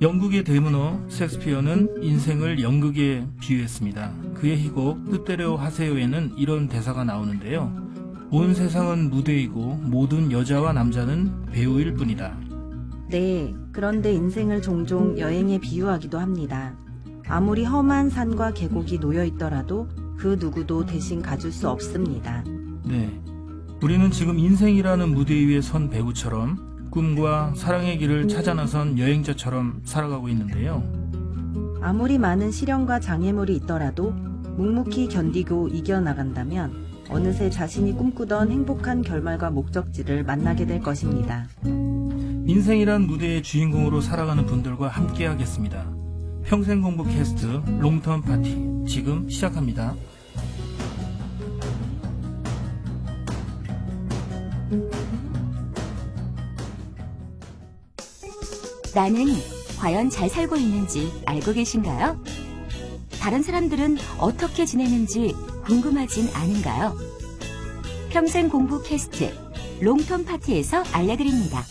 영국의 대문호 셰익스피어는 인생을 연극에 비유했습니다. 그의 희곡 뜻대로 하세요에는 이런 대사가 나오는데요. 온 세상은 무대이고 모든 여자와 남자는 배우일 뿐이다. 네, 그런데 인생을 종종 여행에 비유하기도 합니다. 아무리 험한 산과 계곡이 놓여 있더라도 그 누구도 대신 가줄 수 없습니다. 네, 우리는 지금 인생이라는 무대 위에 선 배우처럼 꿈과 사랑의 길을 찾아 나선 여행자처럼 살아가고 있는데요. 아무리 많은 시련과 장애물이 있더라도 묵묵히 견디고 이겨나간다면 어느새 자신이 꿈꾸던 행복한 결말과 목적지를 만나게 될 것입니다. 인생이란 무대의 주인공으로 살아가는 분들과 함께 하겠습니다. 평생공부 캐스트 롱텀 파티 지금 시작합니다. 나는 과연 잘 살고 있는지 알고 계신가요? 다른 사람들은 어떻게 지내는지 궁금하진 않은가요? 평생 공부 캐스트 롱텀 파티에서 알려드립니다.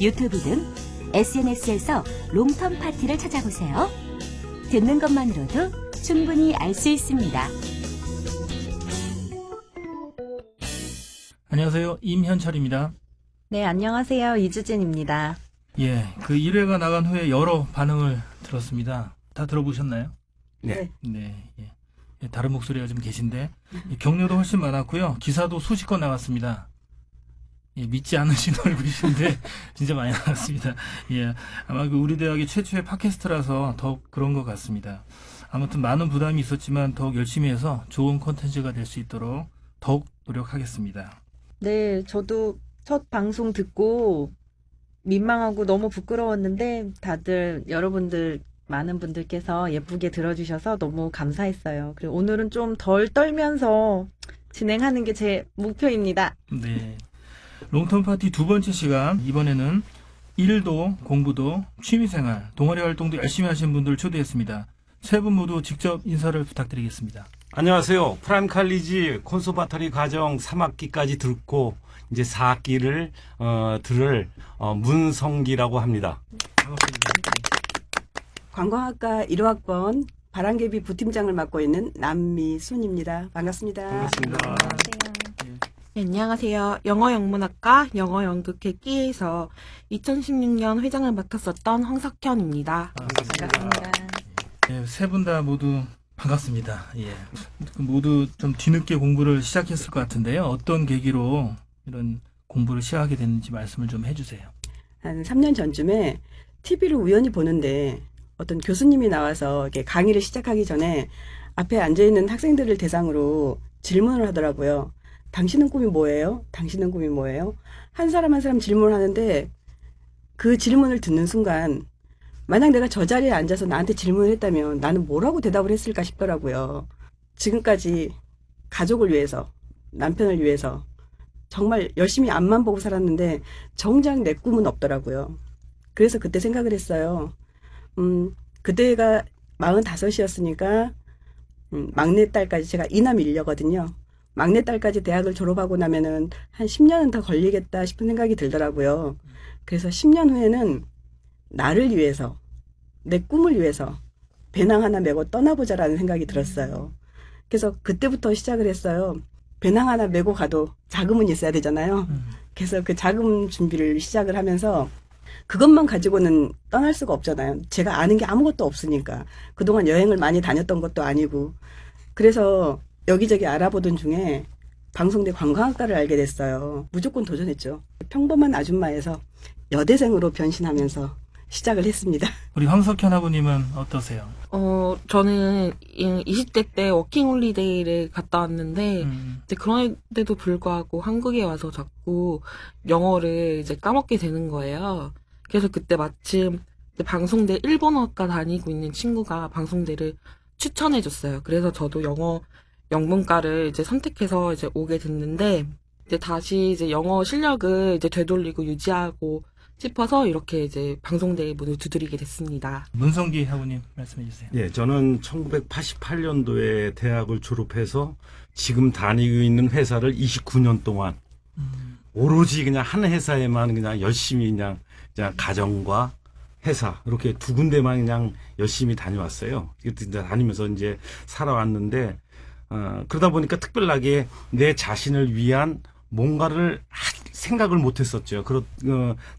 유튜브 등 SNS에서 롱텀 파티를 찾아보세요. 듣는 것만으로도 충분히 알 수 있습니다. 안녕하세요. 임현철입니다. 네, 안녕하세요. 이주진입니다. 예, 그 1회가 나간 후에 여러 반응을 들었습니다. 다 들어보셨나요? 네. 네, 예. 예, 다른 목소리가 좀 계신데 격려도 훨씬 많았고요. 기사도 수십 건 나왔습니다. 예, 믿지 않으신 얼굴이신데 진짜 많이 나왔습니다. 예, 아마 그 우리 대학의 최초의 팟캐스트라서 더욱 그런 것 같습니다. 아무튼 많은 부담이 있었지만 더욱 열심히 해서 좋은 콘텐츠가 될 수 있도록 더욱 노력하겠습니다. 네, 저도 첫 방송 듣고 민망하고 너무 부끄러웠는데 다들 여러분들 많은 분들께서 예쁘게 들어주셔서 너무 감사했어요. 그리고 오늘은 좀 덜 떨면서 진행하는 게 제 목표입니다. 네. 롱텀 파티 두 번째 시간, 이번에는 일도 공부도 취미생활, 동아리 활동도 열심히 하시는 분들 초대했습니다. 세 분 모두 직접 인사를 부탁드리겠습니다. 안녕하세요. 프라임 칼리지 콘서바터리 과정 3학기까지 듣고 이제 4학기를 들을 문성기라고 합니다. 반갑습니다. 관광학과 1호학번 바람개비 부팀장을 맡고 있는 남미순입니다. 반갑습니다. 반갑습니다. 네, 안녕하세요. 영어영문학과 영어연극회끼에서 2016년 회장을 맡았었던 황석현입니다. 반갑습니다. 예, 세 분 다 모두 반갑습니다. 예. 모두 좀 뒤늦게 공부를 시작했을 것 같은데요. 어떤 계기로 이런 공부를 시작하게 됐는지 말씀을 좀 해주세요. 한 3년 전쯤에 TV를 우연히 보는데 어떤 교수님이 나와서 이렇게 강의를 시작하기 전에 앞에 앉아있는 학생들을 대상으로 질문을 하더라고요. 당신은 꿈이 뭐예요? 당신은 꿈이 뭐예요? 한 사람 한 사람 질문을 하는데 그 질문을 듣는 순간 만약 내가 저 자리에 앉아서 나한테 질문을 했다면 나는 뭐라고 대답을 했을까 싶더라고요. 지금까지 가족을 위해서, 남편을 위해서 정말 열심히 앞만 보고 살았는데 정작 내 꿈은 없더라고요. 그래서 그때 생각을 했어요. 그때가 45이었으니까 막내딸까지 제가 이남 일녀거든요. 막내딸까지 대학을 졸업하고 나면은 한 10년은 더 걸리겠다 싶은 생각이 들더라고요. 그래서 10년 후에는 나를 위해서, 내 꿈을 위해서 배낭 하나 메고 떠나보자라는 생각이 들었어요. 그래서 그때부터 시작을 했어요. 배낭 하나 메고 가도 자금은 있어야 되잖아요. 그래서 그 자금 준비를 시작을 하면서 그것만 가지고는 떠날 수가 없잖아요. 제가 아는 게 아무것도 없으니까. 그동안 여행을 많이 다녔던 것도 아니고. 그래서 여기저기 알아보던 중에 방송대 관광학과를 알게 됐어요. 무조건 도전했죠. 평범한 아줌마에서 여대생으로 변신하면서 시작을 했습니다. 우리 황석현 아버님은 어떠세요? 저는 20대 때 워킹홀리데이를 갔다 왔는데, 이제 그런데도 불구하고 한국에 와서 자꾸 영어를 이제 까먹게 되는 거예요. 그래서 그때 마침 이제 방송대 일본어과 다니고 있는 친구가 방송대를 추천해줬어요. 그래서 저도 영어 영문과를 이제 선택해서 이제 오게 됐는데, 이제 다시 이제 영어 실력을 이제 되돌리고 유지하고 싶어서 이렇게 이제 방송대에 문을 두드리게 됐습니다. 문성기 아버님 말씀해 주세요. 예, 저는 1988년도에 대학을 졸업해서 지금 다니고 있는 회사를 29년 동안 오로지 그냥 한 회사에만 그냥 열심히 그냥 가정과 회사 이렇게 두 군데만 그냥 열심히 다녀왔어요. 다니면서 이제 살아왔는데 그러다 보니까 특별하게 내 자신을 위한 뭔가를 생각을 못했었죠.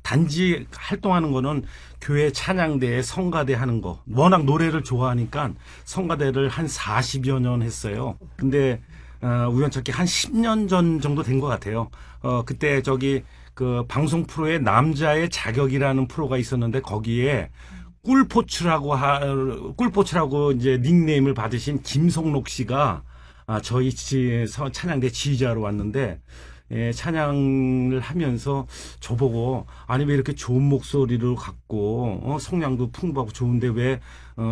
단지 활동하는 거는 교회 찬양대, 성가대 하는 거. 워낙 노래를 좋아하니까 성가대를 한 40여 년 했어요. 근데 우연찮게 한 10년 전 정도 된 것 같아요. 그때 그 방송 프로에 남자의 자격이라는 프로가 있었는데 거기에 꿀포츠라고 이제 닉네임을 받으신 김성록 씨가 저희 찬양대 지휘자로 왔는데 찬양을 하면서 저보고 아니 왜 이렇게 좋은 목소리를 갖고 성량도 풍부하고 좋은데 왜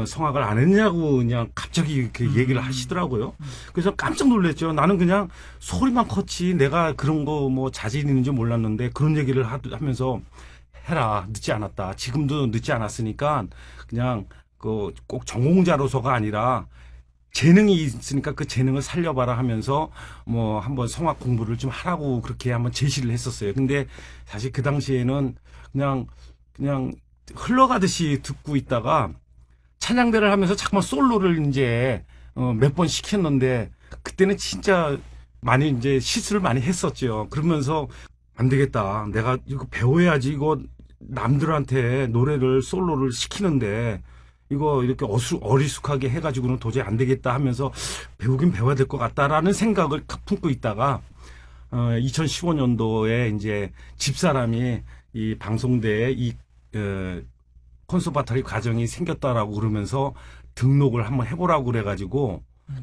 성악을 안 했냐고 그냥 갑자기 이렇게 얘기를 하시더라고요. 그래서 깜짝 놀랐죠. 나는 그냥 소리만 컸지 내가 그런 거 뭐 자질이 있는지 몰랐는데 그런 얘기를 하면서 해라. 늦지 않았다. 지금도 늦지 않았으니까 그냥 꼭 전공자로서가 아니라 재능이 있으니까 그 재능을 살려봐라 하면서 뭐 한번 성악 공부를 좀 하라고 그렇게 한번 제시를 했었어요. 근데 사실 그 당시에는 그냥 흘러가듯이 듣고 있다가 찬양대를 하면서 자꾸만 솔로를 이제 몇 번 시켰는데 그때는 진짜 많이 이제 실수를 많이 했었죠. 그러면서 안 되겠다. 내가 이거 배워야지. 이거 남들한테 노래를 솔로를 시키는데 이거 이렇게 어리숙하게 해가지고는 도저히 안 되겠다 하면서 배우긴 배워야 될 것 같다라는 생각을 품고 있다가 2015년도에 이제 집사람이 이 방송대에 이 콘서바토리 과정이 생겼다라고 그러면서 등록을 한번 해보라고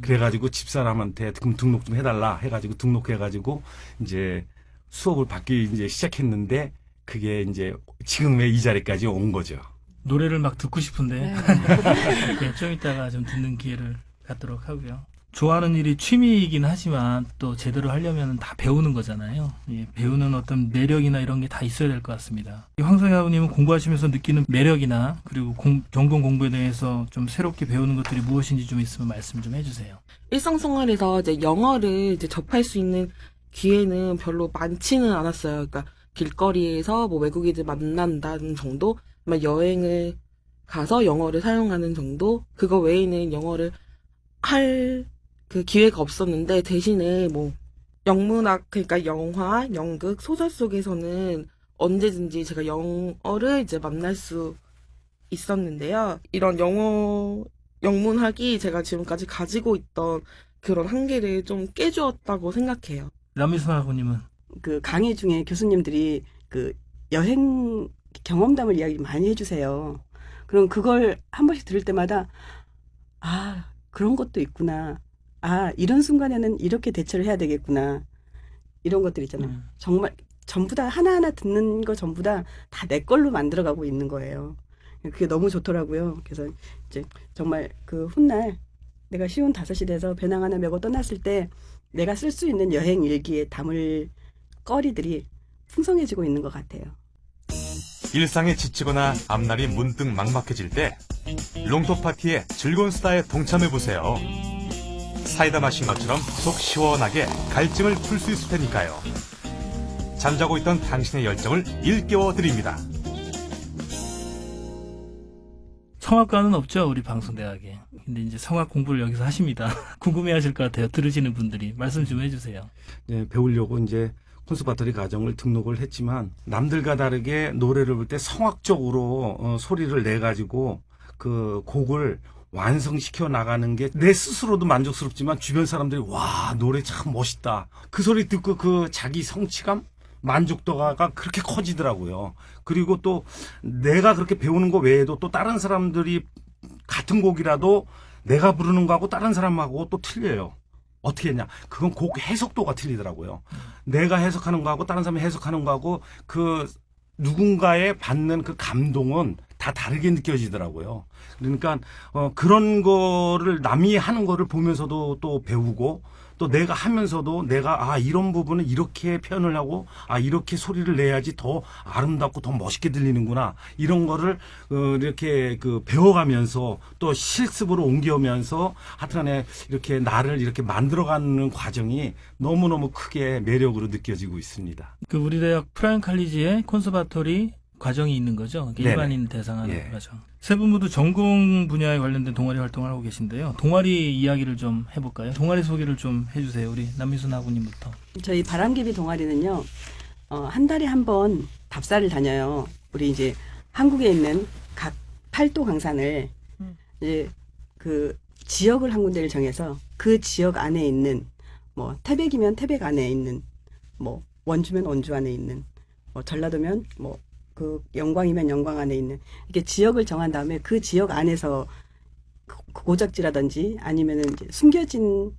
그래가지고 집사람한테 그럼 등록 좀 해달라 해가지고 등록해가지고 이제 수업을 받기 이제 시작했는데 그게 이제 지금의 이 자리까지 온 거죠. 노래를 막 듣고 싶은데 네, 좀 이따가 좀 듣는 기회를 갖도록 하고요. 좋아하는 일이 취미이긴 하지만 또 제대로 하려면 다 배우는 거잖아요. 예, 배우는 어떤 매력이나 이런 게 다 있어야 될 것 같습니다. 황성희 아버님은 공부하시면서 느끼는 매력이나 그리고 경동 공부에 대해서 좀 새롭게 배우는 것들이 무엇인지 좀 있으면 말씀 좀 해주세요. 일상생활에서 이제 영어를 이제 접할 수 있는 기회는 별로 많지는 않았어요. 그러니까 길거리에서 뭐 외국인들 만난다는 정도, 여행을 가서 영어를 사용하는 정도, 그거 외에는 영어를 할 그 기회가 없었는데 대신에 뭐 영문학, 그러니까 영화, 연극, 소설 속에서는 언제든지 제가 영어를 이제 만날 수 있었는데요. 이런 영문학이 제가 지금까지 가지고 있던 그런 한계를 좀 깨주었다고 생각해요. 남미순 아버님은? 그 강의 중에 교수님들이 그 여행 경험담을 이야기 많이 해주세요. 그럼 그걸 한 번씩 들을 때마다 그런 것도 있구나. 이런 순간에는 이렇게 대처를 해야 되겠구나. 이런 것들 있잖아요. 정말 전부 다 하나하나 듣는 거 전부 다 내 걸로 만들어가고 있는 거예요. 그게 너무 좋더라고요. 그래서 이제 정말 그 훗날 내가 쉬운 5시 돼서 배낭 하나 메고 떠났을 때 내가 쓸 수 있는 여행 일기에 담을 거리들이 풍성해지고 있는 것 같아요. 일상에 지치거나 앞날이 문득 막막해질 때 롱톡 파티에 즐거운 수다에 동참해보세요. 사이다 마신 것처럼 속 시원하게 갈증을 풀 수 있을 테니까요. 잠자고 있던 당신의 열정을 일깨워드립니다. 성악과는 없죠, 우리 방송대학에. 근데 이제 성악 공부를 여기서 하십니다. 궁금해하실 것 같아요. 들으시는 분들이. 말씀 좀 해주세요. 네, 배우려고 이제 콘서바토리 과정을 등록을 했지만 남들과 다르게 노래를 부를 때 성악적으로 소리를 내가지고 그 곡을 완성시켜 나가는 게 내 스스로도 만족스럽지만 주변 사람들이 와 노래 참 멋있다. 그 소리 듣고 그 자기 성취감? 만족도가 그렇게 커지더라고요. 그리고 또 내가 그렇게 배우는 거 외에도 또 다른 사람들이 같은 곡이라도 내가 부르는 거하고 다른 사람하고 또 틀려요. 어떻게 했냐? 그건 곡 해석도가 틀리더라고요. 내가 해석하는 거하고 다른 사람이 해석하는 거하고 그 누군가의 받는 그 감동은 다 다르게 느껴지더라고요. 그러니까 그런 거를 남이 하는 거를 보면서도 또 배우고 또 내가 하면서도 내가 이런 부분은 이렇게 표현을 하고 이렇게 소리를 내야지 더 아름답고 더 멋있게 들리는구나 이런 거를 이렇게 그 배워가면서 또 실습으로 옮겨오면서 하여튼간에 이렇게 나를 이렇게 만들어가는 과정이 너무너무 크게 매력으로 느껴지고 있습니다. 그 우리 대학 프라임 칼리지의 콘서바토리 과정이 있는 거죠. 네네. 일반인 대상하는 예. 과정. 세 분 모두 전공 분야에 관련된 동아리 활동을 하고 계신데요. 동아리 이야기를 좀 해볼까요? 동아리 소개를 좀 해주세요. 우리 남미순 아구님부터. 저희 바람개비 동아리는요, 한 달에 한 번 답사를 다녀요. 우리 이제 한국에 있는 각 팔도 강산을 이제 그 지역을 한 군데를 정해서 그 지역 안에 있는 뭐 태백이면 태백 안에 있는 뭐 원주면 원주 안에 있는 뭐 전라도면 뭐 그 영광이면 영광 안에 있는 이렇게 지역을 정한 다음에 그 지역 안에서 고작지라든지 아니면은 이제 숨겨진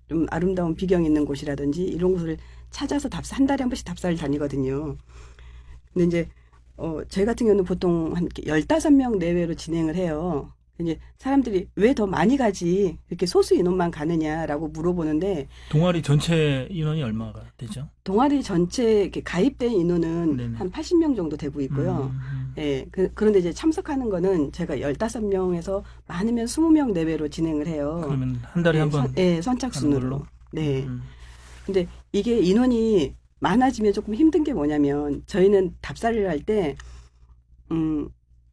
좀 아름다운 비경 있는 곳이라든지 이런 곳을 찾아서 한 달에 한 번씩 답사를 다니거든요. 근데 이제 저희 같은 경우는 보통 한 15명 내외로 진행을 해요. 이제 사람들이 왜 더 많이 가지 이렇게 소수 인원만 가느냐라고 물어보는데 동아리 전체 인원이 얼마가 되죠? 동아리 전체 이렇게 가입된 인원은 네네. 한 80명 정도 되고 있고요. 음. 예, 그런데 이제 참석하는 거는 제가 15명에서 많으면 20명 내외로 진행을 해요. 그러면 한 달에 한 번. 선착순으로. 하는 걸로? 네. 음. 근데 이게 인원이 많아지면 조금 힘든 게 뭐냐면 저희는 답사를 할 때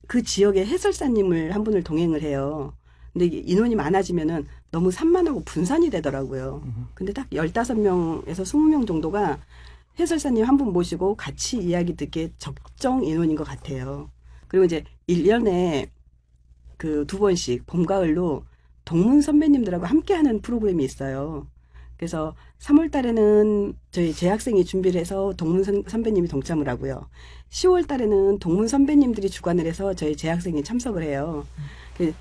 그 지역의 해설사님을 한 분을 동행을 해요. 근데 이게 인원이 많아지면은 너무 산만하고 분산이 되더라고요. 근데 딱 15명에서 20명 정도가 해설사님 한 분 모시고 같이 이야기 듣기에 적정 인원인 것 같아요. 그리고 이제 1년에 그 2번씩 봄, 가을로 동문 선배님들하고 함께 하는 프로그램이 있어요. 그래서 3월 달에는 저희 재학생이 준비를 해서 동문 선배님이 동참을 하고요. 10월 달에는 동문 선배님들이 주관을 해서 저희 재학생이 참석을 해요.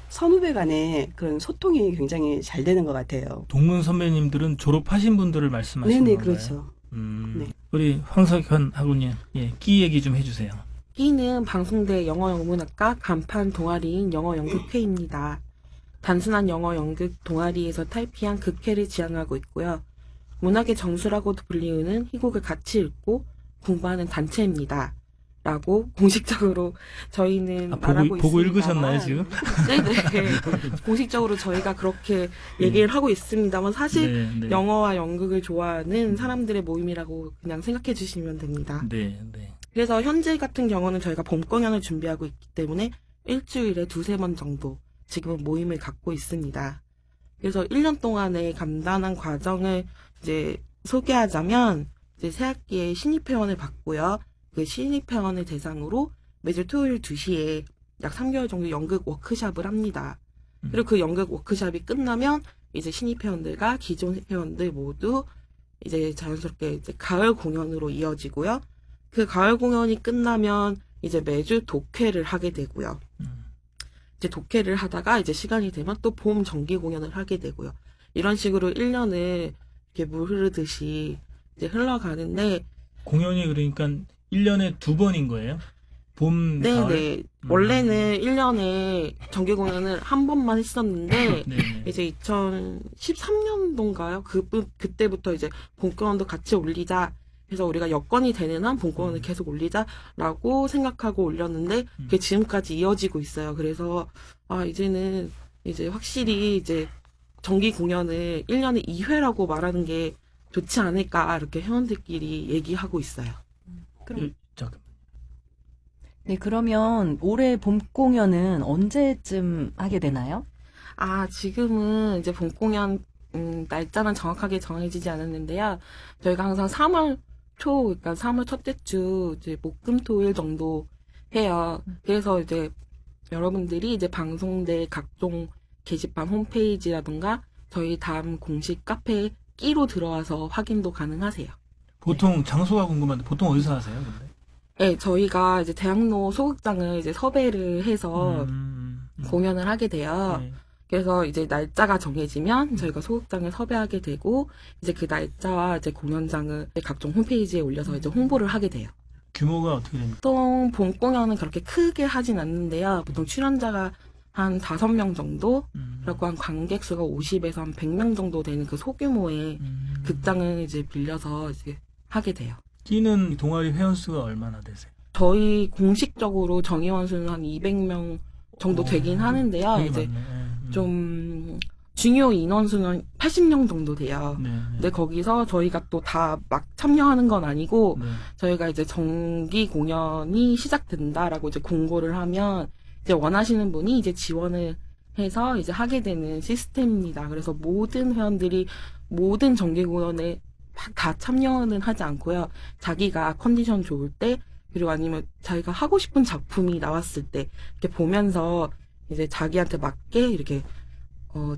선후배 간에 그런 소통이 굉장히 잘 되는 것 같아요. 동문 선배님들은 졸업하신 분들을 말씀하시는 네네, 건가요? 그렇죠. 네. 우리 황석현 학우님, 예, 끼 얘기 좀 해주세요. 끼는 방송대 영어영문학과 간판 동아리인 영어연극회입니다. 단순한 영어 연극 동아리에서 탈피한 극회를 지향하고 있고요. 문학의 정수라고도 불리우는 희곡을 같이 읽고 공부하는 단체입니다. 라고 공식적으로 저희는 말하고 있습니다. 보고 읽으셨나요, 지금? 네네. 공식적으로 저희가 그렇게 얘기를 하고 있습니다만 사실 네, 네. 영어와 연극을 좋아하는 사람들의 모임이라고 그냥 생각해 주시면 됩니다. 네, 네. 그래서 현재 같은 경우는 저희가 봄 공연을 준비하고 있기 때문에 일주일에 2-3번 정도 지금은 모임을 갖고 있습니다. 그래서 1년 동안의 간단한 과정을 이제 소개하자면 이제 새학기에 신입회원을 받고요. 그 신입회원을 대상으로 매주 토요일 2시에 약 3개월 정도 연극 워크숍을 합니다. 그리고 그 연극 워크숍이 끝나면 이제 신입회원들과 기존 회원들 모두 이제 자연스럽게 이제 가을 공연으로 이어지고요. 그 가을 공연이 끝나면 이제 매주 독회를 하게 되고요. 이제 독회를 하다가 이제 시간이 되면 또 봄 정기 공연을 하게 되고요. 이런 식으로 1년을 이렇게 물 흐르듯이 이제 흘러가는데 공연이 그러니까 1년에 2번인 거예요? 봄, 가을? 네네. 원래는 1년에 정기 공연을 한 번만 했었는데 네네. 이제 2013년도인가요? 그때부터 이제 봄 공연도 같이 올리자 해서 우리가 여건이 되는 한 봄 공연을 계속 올리자라고 생각하고 올렸는데 그게 지금까지 이어지고 있어요. 그래서 이제는 이제 확실히 이제 정기 공연을 1년에 2회라고 말하는 게 좋지 않을까 이렇게 회원들끼리 얘기하고 있어요. 잠깐. 네, 그러면 올해 봄 공연은 언제쯤 하게 되나요? 지금은 이제 봄 공연 날짜는 정확하게 정해지지 않았는데요. 저희가 항상 3월 초, 그러니까 3월 첫째 주 이제 목금토일 정도 해요. 그래서 이제 여러분들이 이제 방송대 각종 게시판 홈페이지라든가 저희 다음 공식 카페 끼로 들어와서 확인도 가능하세요. 보통 장소가 궁금한데 보통 어디서 하세요, 근데? 네, 저희가 이제 대학로 소극장을 이제 섭외를 해서 공연을 하게 돼요. 네. 그래서 이제 날짜가 정해지면 저희가 소극장을 섭외하게 되고 이제 그 날짜와 이제 공연장을 각종 홈페이지에 올려서 이제 홍보를 하게 돼요. 규모가 어떻게 됩니까? 보통 봄 공연은 그렇게 크게 하진 않는데요. 보통 출연자가 한 5명 정도, 그리고 한 관객 수가 50에서 한 100명 정도 되는 그 소규모의 극장을 이제 빌려서 이제 하게 돼요. 끼는 동아리 회원 수가 얼마나 되세요? 저희 공식적으로 정의원 수는 한 200명 정도 되긴 하는데요. 되게 이제 많네. 좀 중요 인원수는 80명 정도 돼요. 네. 근데 거기서 저희가 또 다 막 참여하는 건 아니고 네. 저희가 이제 정기 공연이 시작된다라고 이제 공고를 하면 이제 원하시는 분이 이제 지원을 해서 이제 하게 되는 시스템입니다. 그래서 모든 회원들이 모든 정기 공연에 다 참여는 하지 않고요. 자기가 컨디션 좋을 때 그리고 아니면 자기가 하고 싶은 작품이 나왔을 때 이렇게 보면서 이제 자기한테 맞게 이렇게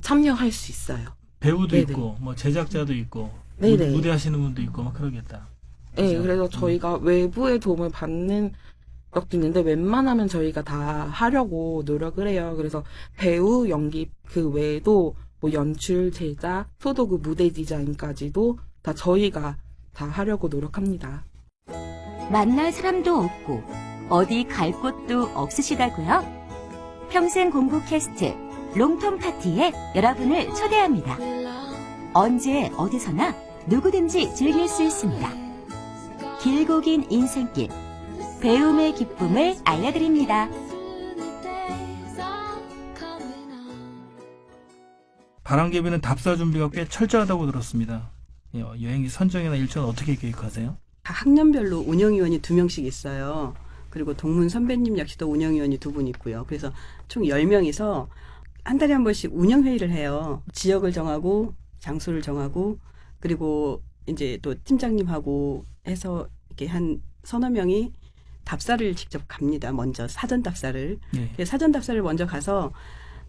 참여할 수 있어요. 배우도 네네. 있고 뭐 제작자도 있고 네네. 무대 하시는 분도 있고 막 그러겠다. 네, 그죠? 그래서 저희가 외부의 도움을 받는 것도 있는데 웬만하면 저희가 다 하려고 노력을 해요. 그래서 배우, 연기 그 외에도 뭐 연출, 제작, 소도구, 무대 디자인까지도 다 저희가 다 하려고 노력합니다. 만날 사람도 없고 어디 갈 곳도 없으시다고요? 평생 공부 캐스트 롱텀 파티에 여러분을 초대합니다. 언제 어디서나 누구든지 즐길 수 있습니다. 길고 긴 인생길, 배움의 기쁨을 알려드립니다. 바람개비는 답사 준비가 꽤 철저하다고 들었습니다. 예, 여행지 선정이나 일정은 어떻게 계획하세요? 각 학년별로 운영위원이 2명씩 있어요. 그리고 동문 선배님 역시도 운영위원이 2분 있고요. 그래서 총 10명이서 한 달에 한 번씩 운영회의를 해요. 지역을 정하고 장소를 정하고 그리고 이제 또 팀장님하고 해서 이렇게 한 서너 명이 답사를 직접 갑니다. 먼저 사전 답사를. 예. 사전 답사를 먼저 가서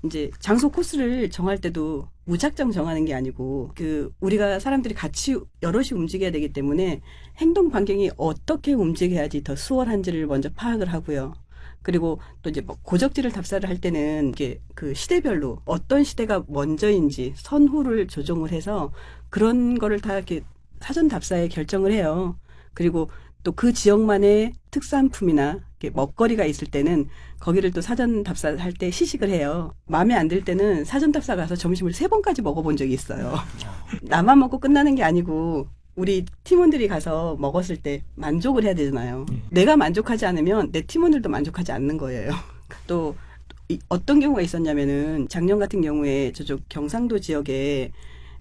이제 장소 코스를 정할 때도 무작정 정하는 게 아니고 우리가 사람들이 같이 여럿이 움직여야 되기 때문에 행동 반경이 어떻게 움직여야지 더 수월한지를 먼저 파악을 하고요. 그리고 또 이제 뭐 고적지를 답사를 할 때는 이게 그 시대별로 어떤 시대가 먼저인지 선후를 조정을 해서 그런 거를 다 이렇게 사전 답사에 결정을 해요. 그리고 또 그 지역만의 특산품이나 먹거리가 있을 때는 거기를 또 사전 답사할 때 시식을 해요. 마음에 안 들 때는 사전 답사 가서 점심을 3번까지 먹어본 적이 있어요. 나만 먹고 끝나는 게 아니고 우리 팀원들이 가서 먹었을 때 만족을 해야 되잖아요. 내가 만족하지 않으면 내 팀원들도 만족하지 않는 거예요. 또 어떤 경우가 있었냐면은 작년 같은 경우에 저쪽 경상도 지역에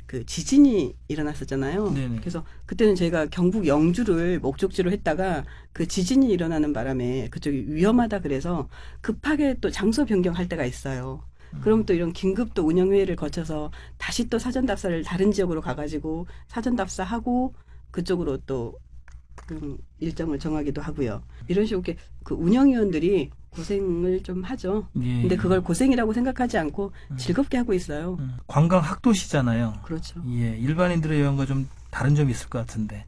그 지진이 일어났었잖아요. 네네. 그래서 그때는 제가 경북 영주를 목적지로 했다가 그 지진이 일어나는 바람에 그쪽이 위험하다 그래서 급하게 또 장소 변경할 때가 있어요. 그럼 또 이런 긴급 또 운영회의를 거쳐서 다시 또 사전 답사를 다른 지역으로 가가지고 사전 답사하고 그쪽으로 또 일정을 정하기도 하고요. 이런 식으로 이렇게 그 운영위원들이 고생을 좀 하죠. 예. 근데 그걸 고생이라고 생각하지 않고 즐겁게 하고 있어요. 관광 학도시잖아요. 그렇죠. 예, 일반인들의 여행과 좀 다른 점이 있을 것 같은데.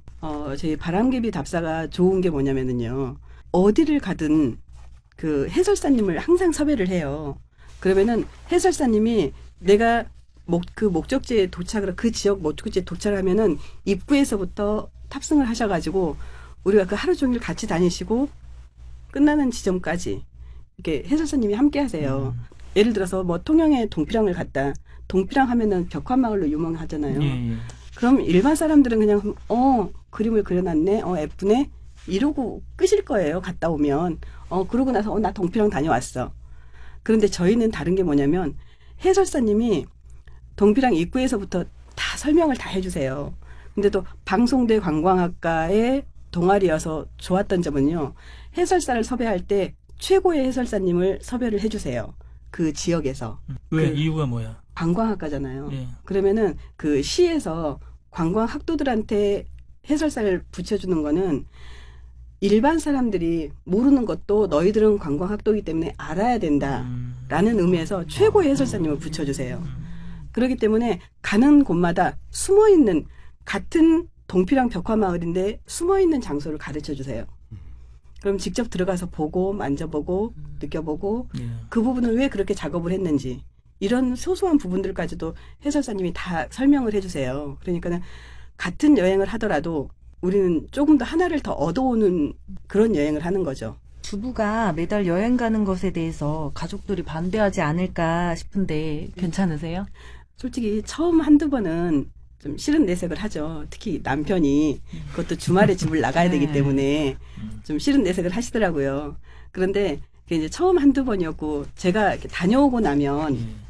저희 바람개비 답사가 좋은 게 뭐냐면은요. 어디를 가든 그 해설사님을 항상 섭외를 해요. 그러면은 해설사님이 내가 그 목적지에 도착을 그 지역 목적지에 도착하면은 입구에서부터 탑승을 하셔가지고 우리가 그 하루 종일 같이 다니시고 끝나는 지점까지 이렇게 해설사님이 함께 하세요. 예를 들어서 뭐 통영에 동피랑을 갔다. 동피랑 하면은 벽화마을로 유명하잖아요. 예, 예. 그럼 일반 사람들은 그냥 그림을 그려놨네, 예쁘네 이러고 끝일 거예요. 갔다 오면 그러고 나서 나 동피랑 다녀왔어. 그런데 저희는 다른 게 뭐냐면 해설사님이 동피랑 입구에서부터 다 설명을 다 해주세요. 근데 또 방송대 관광학과의 동아리여서 좋았던 점은요. 해설사를 섭외할 때 최고의 해설사님을 섭외를 해주세요. 그 지역에서. 왜? 이유가 뭐야? 관광학과잖아요. 예. 그러면은 그 시에서 관광학도들한테 해설사를 붙여주는 거는 일반 사람들이 모르는 것도 너희들은 관광학도이기 때문에 알아야 된다라는 의미에서 최고의 해설사님을 붙여주세요. 그렇기 때문에 가는 곳마다 숨어있는 같은 동피랑 벽화마을인데 숨어있는 장소를 가르쳐주세요. 그럼 직접 들어가서 보고 만져보고 느껴보고 예. 그 부분은 왜 그렇게 작업을 했는지 이런 소소한 부분들까지도 해설사님이 다 설명을 해주세요. 그러니까는 같은 여행을 하더라도 우리는 조금 더 하나를 더 얻어오는 그런 여행을 하는 거죠. 주부가 매달 여행 가는 것에 대해서 가족들이 반대하지 않을까 싶은데 괜찮으세요? 솔직히 처음 한두 번은 좀 싫은 내색을 하죠. 특히 남편이 그것도 주말에 집을 나가야 되기 때문에 좀 싫은 내색을 하시더라고요. 그런데 그게 이제 처음 한두 번이었고 제가 이렇게 다녀오고 나면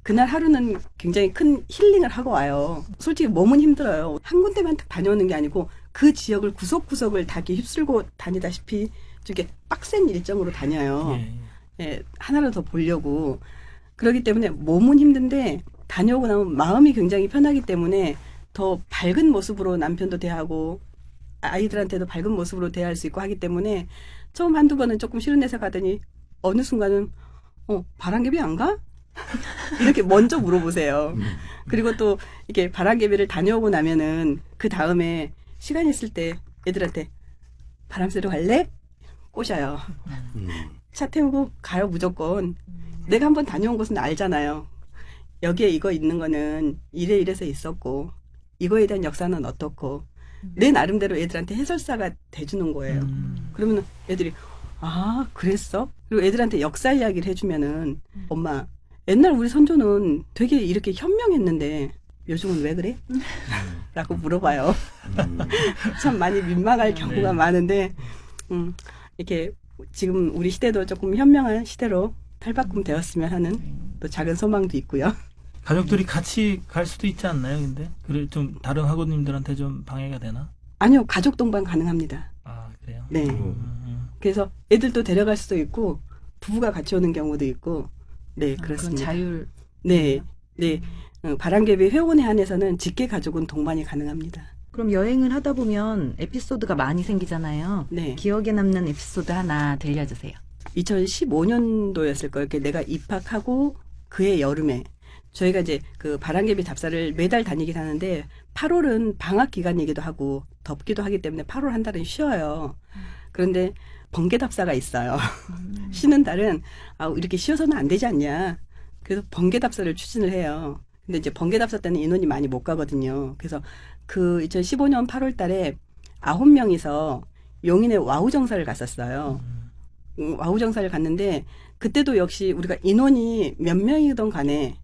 그날 하루는 굉장히 큰 힐링을 하고 와요. 솔직히 몸은 힘들어요. 한 군데만 딱 다녀오는 게 아니고 그 지역을 구석구석을 다 이렇게 휩쓸고 다니다시피 되게 빡센 일정으로 다녀요. 예. 예, 하나를 더 보려고. 그렇기 때문에 몸은 힘든데 다녀오고 나면 마음이 굉장히 편하기 때문에 더 밝은 모습으로 남편도 대하고 아이들한테도 밝은 모습으로 대할 수 있고 하기 때문에 처음 한두 번은 조금 싫은 데서 가더니 어느 순간은 바람개비 안 가? 이렇게 먼저 물어보세요. 그리고 또 이렇게 바람개비를 다녀오고 나면은 그 다음에 시간 있을 때 애들한테 바람 쐬러 갈래? 꼬셔요. 차 태우고 가요 무조건. 내가 한번 다녀온 곳은 알잖아요. 여기에 이거 있는 거는 이래서 있었고 이거에 대한 역사는 어떻고 내 나름대로 애들한테 해설사가 돼주는 거예요. 그러면 애들이 아 그랬어? 그리고 애들한테 역사 이야기를 해주면은 엄마 옛날 우리 선조는 되게 이렇게 현명했는데 요즘은 왜 그래? 라고 물어봐요. 참 많이 민망할 경우가 많은데 이렇게 지금 우리 시대도 조금 현명한 시대로 탈바꿈 되었으면 하는 또 작은 소망도 있고요. 가족들이 같이 갈 수도 있지 않나요? 근데 그래 좀 다른 학우님들한테 좀 방해가 되나? 아니요, 가족 동반 가능합니다. 아 그래요? 네. 그래서 애들도 데려갈 수도 있고 부부가 같이 오는 경우도 있고 네 그런 그렇습니다. 자율. 네. 바람개비 회원에 한해서는 직계 가족은 동반이 가능합니다. 그럼 여행을 하다 보면 에피소드가 많이 생기잖아요. 네. 기억에 남는 에피소드 하나 들려주세요. 2015년도였을 거예요. 내가 입학하고 그해 여름에 저희가 이제 그 바람개비 답사를 매달 다니긴 하는데 8월은 방학 기간이기도 하고 덥기도 하기 때문에 8월 한 달은 쉬어요. 그런데 번개 답사가 있어요. 쉬는 달은 이렇게 쉬어서는 안 되지 않냐. 그래서 번개 답사를 추진을 해요. 근데 이제 번개 답사 때는 인원이 많이 못 가거든요. 그래서 그 2015년 8월 달에 9명이서 용인의 와우정사를 갔었어요. 와우정사를 갔는데 그때도 역시 우리가 인원이 몇 명이든 간에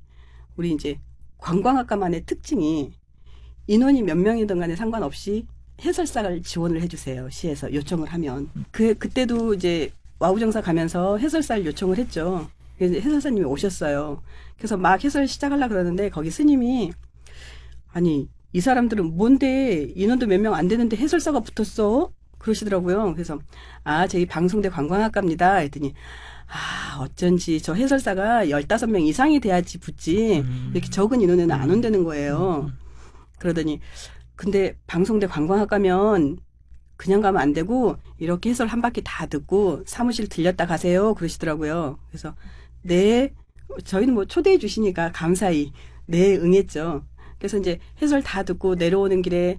우리 이제 관광학과만의 특징이 인원이 몇 명이든 간에 상관없이 해설사를 지원을 해주세요. 시에서 요청을 하면. 그때도 이제 와우정사 가면서 해설사를 요청을 했죠. 그래서 해설사님이 오셨어요. 그래서 막 해설 시작하려고 그러는데 거기 스님이 아니 이 사람들은 뭔데 인원도 몇 명 안 되는데 해설사가 붙었어? 그러시더라고요. 그래서 저희 방송대 관광학과입니다. 했더니 어쩐지 저 해설사가 15명 이상이 돼야지 붙지 이렇게 적은 인원에는 안 온다는 거예요. 그러더니 근데 방송대 관광학과면 그냥 가면 안 되고 이렇게 해설 한 바퀴 다 듣고 사무실 들렸다 가세요. 그러시더라고요. 그래서 네, 저희는 뭐 초대해 주시니까 감사히 네 응했죠. 그래서 이제 해설 다 듣고 내려오는 길에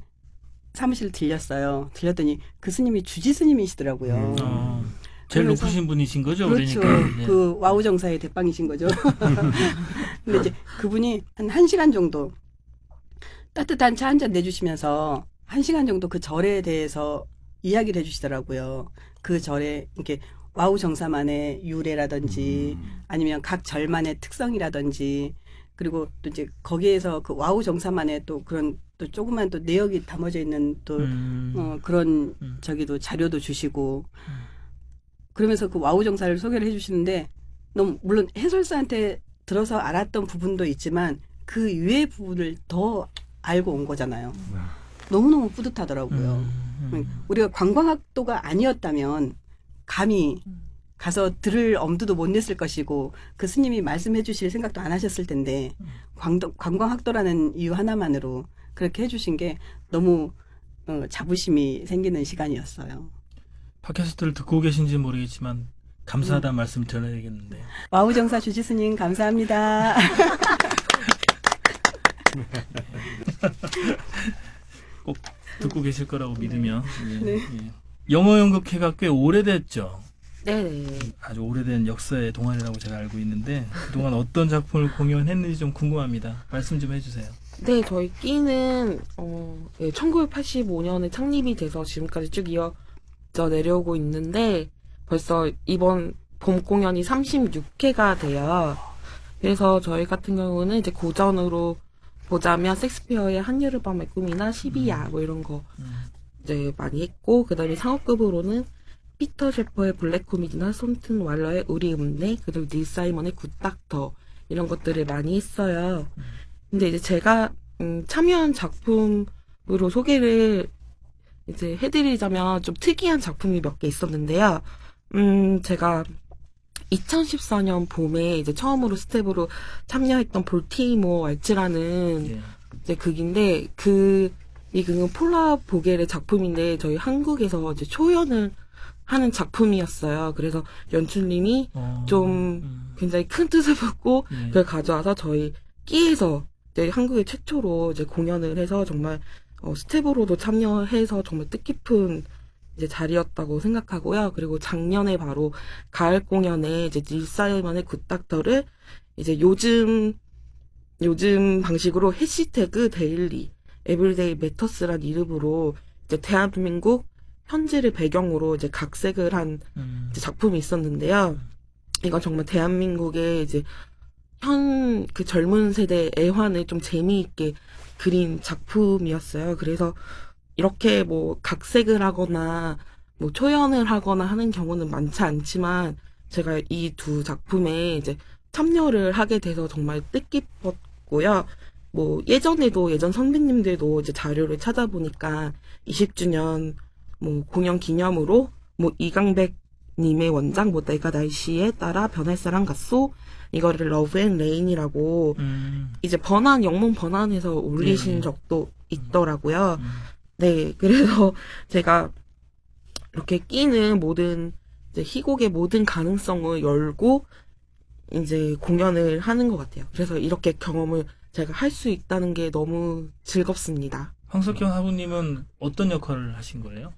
사무실 들렸어요. 들렸더니 그 스님이 주지 스님이시더라고요. 제일 그러면서- 높으신 분이신 거죠? 그렇죠. 그러니까. 네. 그 와우정사의 대빵이신 거죠. 근데 이제 그분이 한 1시간 정도 따뜻한 차 한 잔 내주시면서 1시간 정도 그 절에 대해서 이야기를 해주시더라고요. 그 절에 이렇게 와우정사만의 유래라든지 아니면 각 절만의 특성이라든지 그리고 또 이제 거기에서 그 와우정사만의 또 그런 또 조그만 또 내역이 담아져 있는 또 그런 저기도 자료도 주시고 그러면서 그 와우정사를 소개를 해주시는데 너무 물론 해설사한테 들어서 알았던 부분도 있지만 그 이외의 부분을 더 알고 온 거잖아요. 너무너무 뿌듯하더라고요. 우리가 관광학도가 아니었다면 감히 가서 들을 엄두도 못 냈을 것이고 그 스님이 말씀해 주실 생각도 안 하셨을 텐데 관광학도라는 이유 하나만으로 그렇게 해주신 게 너무 자부심이 생기는 시간이었어요. 팟캐스트를 듣고 계신지 모르겠지만 감사하다는 말씀 전해야겠는데. 와우정사 주지 스님 감사합니다. 꼭 듣고 계실 거라고 믿으며. 예, 네. 예. 영어 연극회가 꽤 오래됐죠. 네. 아주 오래된 역사의 동아리라고 제가 알고 있는데 그동안 어떤 작품을 공연했는지 좀 궁금합니다. 말씀 좀 해주세요. 네, 저희 끼는 1985년에 창립이 돼서 지금까지 쭉 이어져 내려오고 있는데 벌써 이번 봄 공연이 36회가 돼요. 그래서 저희 같은 경우는 이제 고전으로 보자면 섹스피어의 한여름밤의 꿈이나 12야 뭐 이런 거 이제 많이 했고 그다음에 상업급으로는 피터 셰퍼의 블랙 코미디나 솜튼 왈러의 우리 읍내 그리고 닐 사이먼의 굿닥터 이런 것들을 많이 했어요. 근데 이제 제가 참여한 작품으로 소개를 이제 해드리자면 좀 특이한 작품이 몇 개 있었는데요. 제가 2014년 봄에 이제 처음으로 스텝으로 참여했던 볼티모어 왈츠라는 예. 이제 극인데 이 극은 폴라 보겔의 작품인데 저희 한국에서 이제 초연을 하는 작품이었어요. 그래서 연출님이 좀 굉장히 큰 뜻을 품고 예. 그걸 가져와서 저희 끼에서 이제 한국의 최초로 이제 공연을 해서 정말 스텝으로도 참여해서 정말 뜻깊은 이제 자리였다고 생각하고요. 그리고 작년에 바로 가을 공연에 이제 닐 사이먼의 굿닥터를 이제 요즘 방식으로 해시태그 데일리 에브리데이 매터스란 이름으로 이제 대한민국 현재를 배경으로 이제 각색을 한 이제 작품이 있었는데요. 이건 정말 대한민국의 이제 그 젊은 세대 애환을 좀 재미있게 그린 작품이었어요. 그래서 이렇게 뭐 각색을 하거나 뭐 초연을 하거나 하는 경우는 많지 않지만 제가 이 두 작품에 이제 참여를 하게 돼서 정말 뜻깊었고요. 뭐 예전 선배님들도 이제 자료를 찾아보니까 20주년 뭐 공연 기념으로 뭐 이강백 님의 원작 뭐 내가 날씨에 따라 변할 사람 같소 이거를 러브 앤 레인이라고 이제 영문 번안해서 올리신 네. 적도 있더라고요. 네, 그래서 제가 이렇게 끼는 모든 이제 희곡의 모든 가능성을 열고 이제 공연을 하는 것 같아요. 그래서 이렇게 경험을 제가 할 수 있다는 게 너무 즐겁습니다. 황석경 하부님은 어떤 역할을 하신 거예요?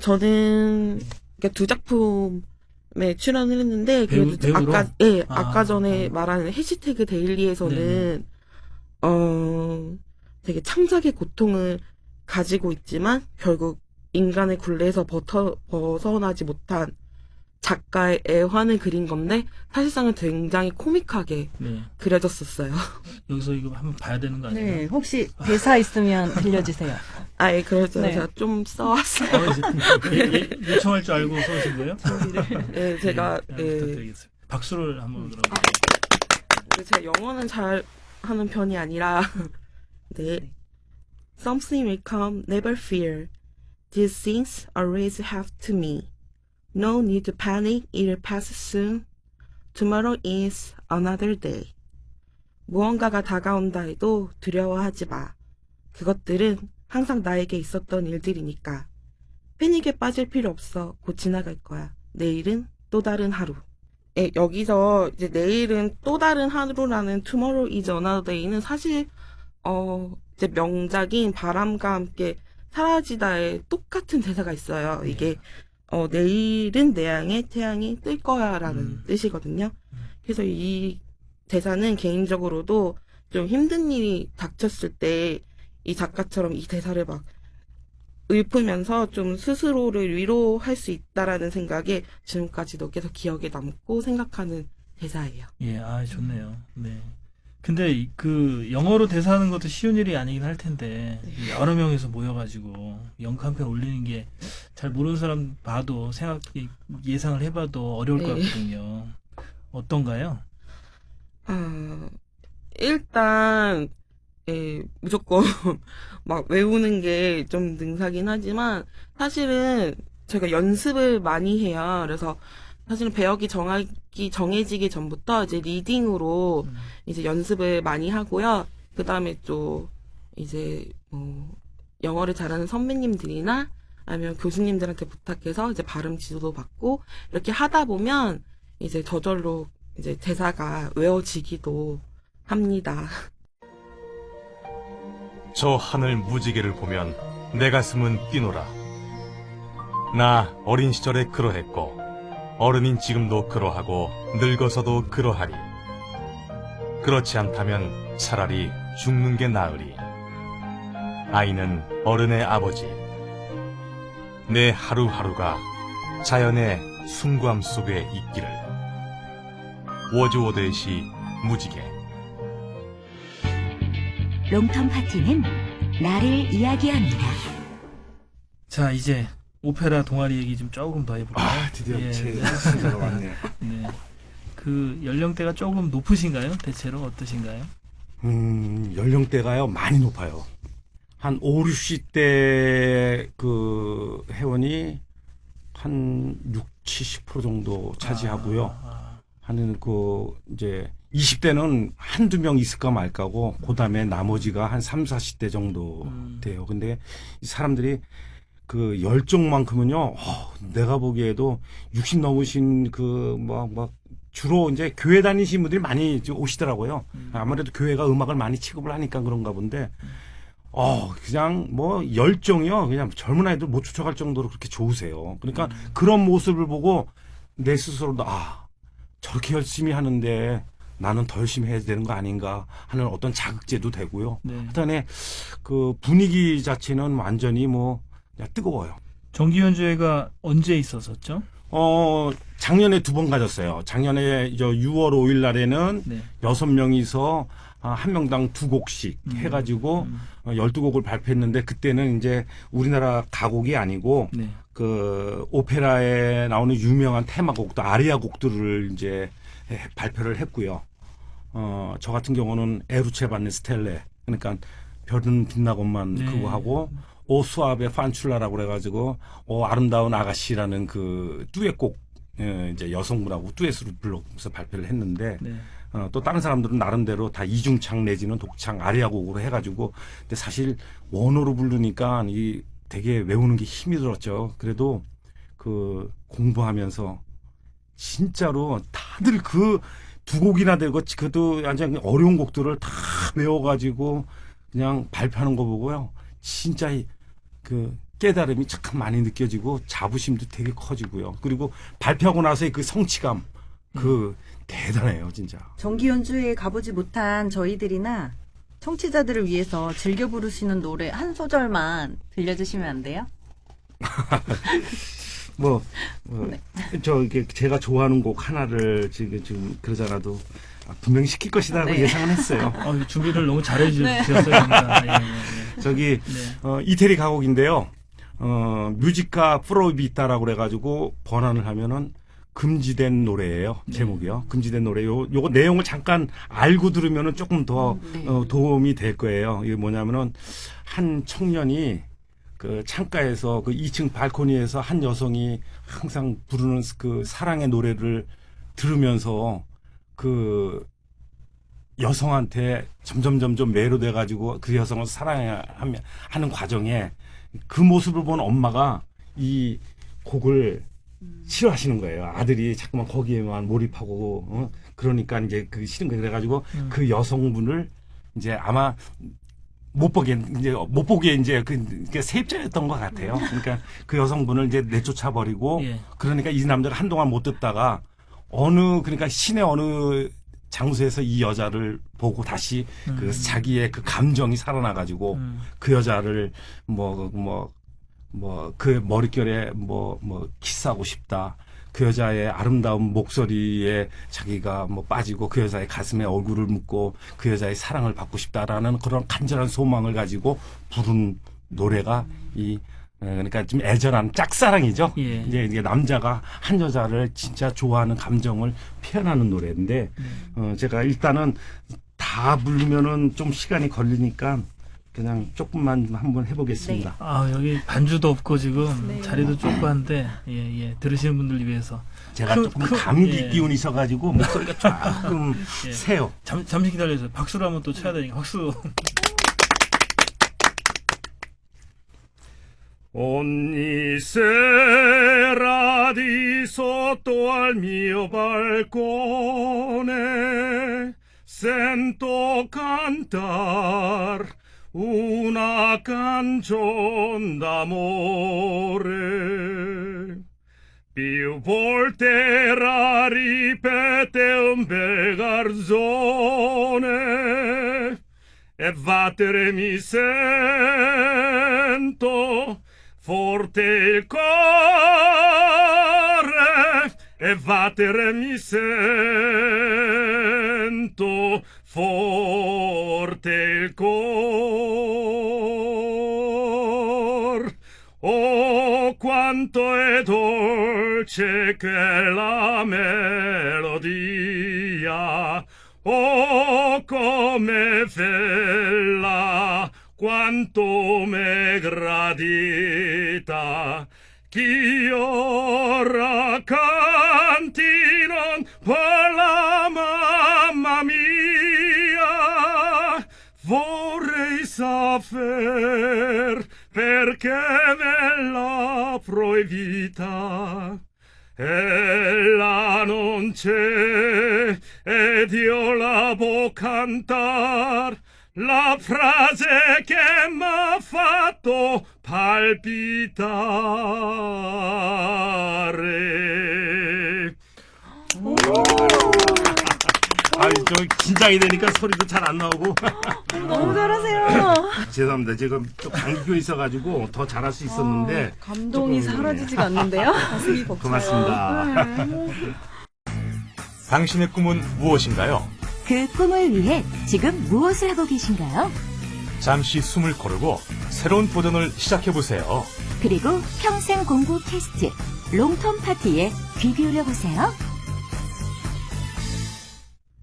저는 그러니까 두 작품에 출연을 했는데 배우로? 아까 전에 말하는 해시태그 데일리에서는 되게 창작의 고통을 가지고 있지만 결국 인간의 굴레에서 벗어나지 못한 작가의 애환을 그린 건데 사실상은 굉장히 코믹하게 네. 그려졌었어요. 여기서 이거 한번 봐야 되는 거 아니에요? 네, 혹시 대사 있으면 들려주세요. 예, 그래서 네. 제가 좀 써왔어요. 요청할 줄 알고 써오신 거예요? 네, 제가 부탁드리겠습니다. 박수를 한번 들어볼게요. 제가 영어는 잘 하는 편이 아니라 네. Something will come, never fear. These things always have to me. No need to panic, it'll pass soon. Tomorrow is another day. 무언가가 다가온다 해도 두려워하지 마. 그것들은 항상 나에게 있었던 일들이니까. 패닉에 빠질 필요 없어. 곧 지나갈 거야. 내일은 또 다른 하루. 예, 여기서 이제 내일은 또 다른 하루라는 Tomorrow is another day는 사실 이제 명작인 바람과 함께 사라지다에 똑같은 대사가 있어요. 이게 내일은 내 향해 태양이 뜰 거야라는 뜻이거든요. 그래서 이 대사는 개인적으로도 좀 힘든 일이 닥쳤을 때 이 작가처럼 이 대사를 막 읊으면서 좀 스스로를 위로할 수 있다라는 생각에 지금까지도 계속 기억에 남고 생각하는 대사예요. 예, 좋네요. 네. 근데 그 영어로 대사하는 것도 쉬운 일이 아니긴 할 텐데 여러 명이서 모여가지고 연극 한 편 올리는 게 잘 모르는 사람 봐도 예상을 해봐도 어려울 것 같거든요. 어떤가요? 일단 무조건 막 외우는 게 좀 능사긴 하지만 사실은 제가 연습을 많이 해요. 그래서 사실은 배역이 정해지기 전부터 이제 리딩으로 이제 연습을 많이 하고요. 그 다음에 또 이제 영어를 잘하는 선배님들이나 아니면 교수님들한테 부탁해서 이제 발음 지도도 받고 이렇게 하다 보면 이제 저절로 이제 대사가 외워지기도 합니다. 저 하늘 무지개를 보면 내 가슴은 뛰노라. 나 어린 시절에 그러했고 어른인 지금도 그러하고 늙어서도 그러하리. 그렇지 않다면 차라리 죽는 게 나으리. 아이는 어른의 아버지. 내 하루하루가 자연의 숭고함 속에 있기를. 워즈워드의 시 무지개. 롱텀 파티는 나를 이야기합니다. 자, 이제 오페라 동아리 얘기 좀 조금 더 해볼까요? 드디어 예. 제 순서가 왔네요. 네. 그 연령대가 조금 높으신가요? 대체로 어떠신가요? 연령대가요, 많이 높아요. 한 5, 60대 그 회원이 한 70% 정도 차지하고요. 하는 그 이제 20대는 한두 명 있을까 말까고 그다음에 나머지가 한 3, 40대 정도 돼요. 근데 이 사람들이 그 열정만큼은요. 내가 보기에도 60 넘으신 그 막 주로 이제 교회 다니신 분들이 많이 이제 오시더라고요. 아무래도 교회가 음악을 많이 취급을 하니까 그런가 본데 그냥 뭐 열정이요. 그냥 젊은 아이들 못 쫓아갈 정도로 그렇게 좋으세요. 그러니까 그런 모습을 보고 내 스스로도 저렇게 열심히 하는데 나는 더 열심히 해야 되는 거 아닌가 하는 어떤 자극제도 되고요. 네. 하여튼에 그 분위기 자체는 완전히 뭐 그냥 뜨거워요. 정기연주회가 언제 있었었죠? 작년에 2번 가졌어요. 작년에 6월 5일 날에는 네. 6명이서 한 명당 2곡씩 해가지고 12곡을 발표했는데 그때는 이제 우리나라 가곡이 아니고 네. 그 오페라에 나오는 유명한 테마곡도 아리아 곡들을 이제 발표를 했고요. 저 같은 경우는 에루체 반네 스텔레 그러니까 별은 빛나고만 네. 그거 하고 오 수아베 판출라라고 그래가지고 오 아름다운 아가씨라는 그 듀엣곡 이제 여성분하고 듀엣으로 불러서 발표를 했는데 네. 또 다른 사람들은 나름대로 다 이중창 내지는 독창 아리아곡으로 해가지고 근데 사실 원어로 부르니까 이 되게 외우는 게 힘이 들었죠. 그래도 그 공부하면서 진짜로 다들 그 2곡이나 되고 그래도 완전 어려운 곡들을 다 외워가지고 그냥 발표하는 거 보고요. 진짜 그 깨달음이 참 많이 느껴지고 자부심도 되게 커지고요. 그리고 발표하고 나서의 그 성취감 그 대단해요, 진짜. 정기연주회에 가보지 못한 저희들이나 청취자들을 위해서 즐겨 부르시는 노래 한 소절만 들려주시면 안 돼요? 이게 제가 좋아하는 곡 하나를 지금 그러잖아도 분명히 시킬 것이라고 네. 예상은 했어요. 준비를 너무 잘해 주셨어요. 저기 네. 이태리 가곡인데요. 뮤지카 프로비타라고 그래가지고 번안을 하면은 금지된 노래예요. 제목이요. 금지된 노래. 요거 내용을 잠깐 알고 들으면은 조금 더 도움이 될 거예요. 이게 뭐냐면은 한 청년이 그 창가에서 그 2층 발코니에서 한 여성이 항상 부르는 그 사랑의 노래를 들으면서 그 여성한테 점점 매료돼 가지고 그 여성을 사랑하는 과정에 그 모습을 본 엄마가 이 곡을 싫어하시는 거예요. 아들이 자꾸만 거기에만 몰입하고 그러니까 이제 그 싫은 거 그래가지고 그 여성분을 이제 아마 못 보게 이제 그 세입자였던 것 같아요. 그러니까 그 여성분을 이제 내쫓아 버리고 예. 그러니까 이 남자가 한동안 못 듣다가 그러니까 시내 어느 장소에서 이 여자를 보고 다시 그 자기의 그 감정이 살아나가지고 그 여자를 그 머릿결에 키스하고 싶다. 그 여자의 아름다운 목소리에 자기가 빠지고 그 여자의 가슴에 얼굴을 묻고 그 여자의 사랑을 받고 싶다라는 그런 간절한 소망을 가지고 부른 노래가 그러니까 좀 애절한 짝사랑이죠. 예. 이게 남자가 한 여자를 진짜 좋아하는 감정을 표현하는 노래인데 제가 일단은 다 부르면은 좀 시간이 걸리니까 그냥 조금만 한번 해보겠습니다. 여기 반주도 없고 지금 네. 자리도 좁고한데 예. 들으시는 분들 위해서 제가 조금 감기 예. 기운이 있어가지고 목소리가 조금 예. 새요. 잠시 기다려주세요. 박수를 한번 또 쳐야 되니까 박수. Ogni sera di sotto al mio balcone sento cantar una canzone d'amore. Più volte la ripete un bel garzone e vatere mi sento forte il cuore e vatere mi sento forte il cuore. Oh, quando quanto è dolce quella melodia, oh come bella, quanto me gradita, chi ora canti non per la mamma mia, vorrei saper perché me l'ha proibita. Ella non c'è ed io la può cantar la frase che m'ha fatto palpitare. 아니, 저 긴장이 되니까 소리도 잘 안 나오고. 너무 잘하세요. 죄송합니다. 지금 또 감기가 있어가지고 더 잘할 수 있었는데. 감동이 조금, 사라지지가 않는데요. 가슴이 벅차요. 고맙습니다. 당신의 꿈은 무엇인가요? 그 꿈을 위해 지금 무엇을 하고 계신가요? 잠시 숨을 고르고 새로운 도전을 시작해보세요. 그리고 평생 공부 캐스트 롱텀 파티에 귀 기울여 보세요.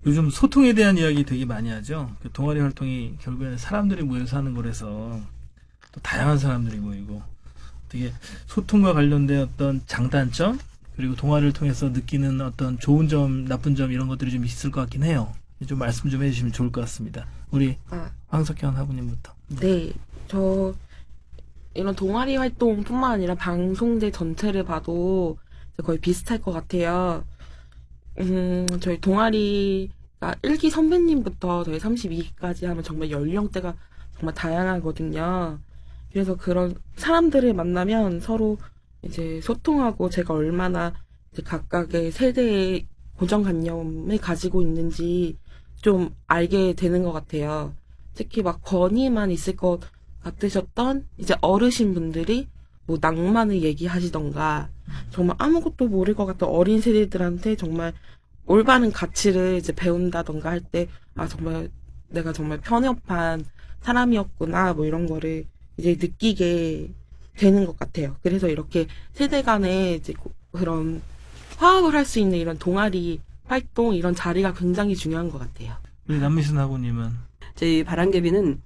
요즘 소통에 대한 이야기 되게 많이 하죠. 그 동아리 활동이 결국에는 사람들이 모여서 하는 거라서 또 다양한 사람들이 모이고 되게 소통과 관련된 어떤 장단점 그리고 동아리를 통해서 느끼는 어떤 좋은 점, 나쁜 점 이런 것들이 좀 있을 것 같긴 해요. 좀 말씀 좀 해주시면 좋을 것 같습니다. 우리 황석현 학우님부터. 네, 저 이런 동아리 활동뿐만 아니라 방송대 전체를 봐도 거의 비슷할 것 같아요. 저희 동아리가 1기 선배님부터 저희 32기까지 하면 정말 연령대가 정말 다양하거든요. 그래서 그런 사람들을 만나면 서로 이제 소통하고 제가 얼마나 이제 각각의 세대의 고정관념을 가지고 있는지 좀 알게 되는 것 같아요. 특히 막 권위만 있을 것 같으셨던 이제 어르신 분들이 뭐 낭만을 얘기하시던가 정말 아무것도 모를 것 같던 어린 세대들한테 정말 올바른 가치를 이제 배운다던가 할 때 아 정말 내가 정말 편협한 사람이었구나 뭐 이런 거를 이제 느끼게 되는 것 같아요. 그래서 이렇게 세대 간에 이제 그런 화합을 할 수 있는 이런 동아리 활동 이런 자리가 굉장히 중요한 것 같아요. 우리 남미순 학우님은 저희 바람개비는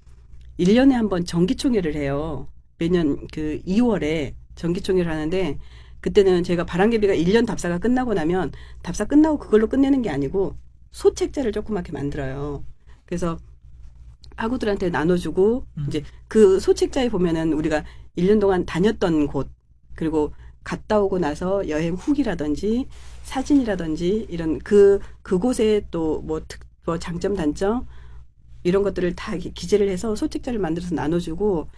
1년에 한 번 정기총회를 해요. 매년 그 2월에 정기총회를 하는데 그때는 제가 바람개비가 1년 답사가 끝나고 나면 답사 끝나고 그걸로 끝내는 게 아니고 소책자를 조그맣게 만들어요. 그래서 학우들한테 나눠주고 이제 그 소책자에 보면은 우리가 1년 동안 다녔던 곳 그리고 갔다 오고 나서 여행 후기라든지 사진이라든지 이런 그곳에 또 뭐 장점 단점 이런 것들을 다 기재를 해서 소책자를 만들어서 나눠주고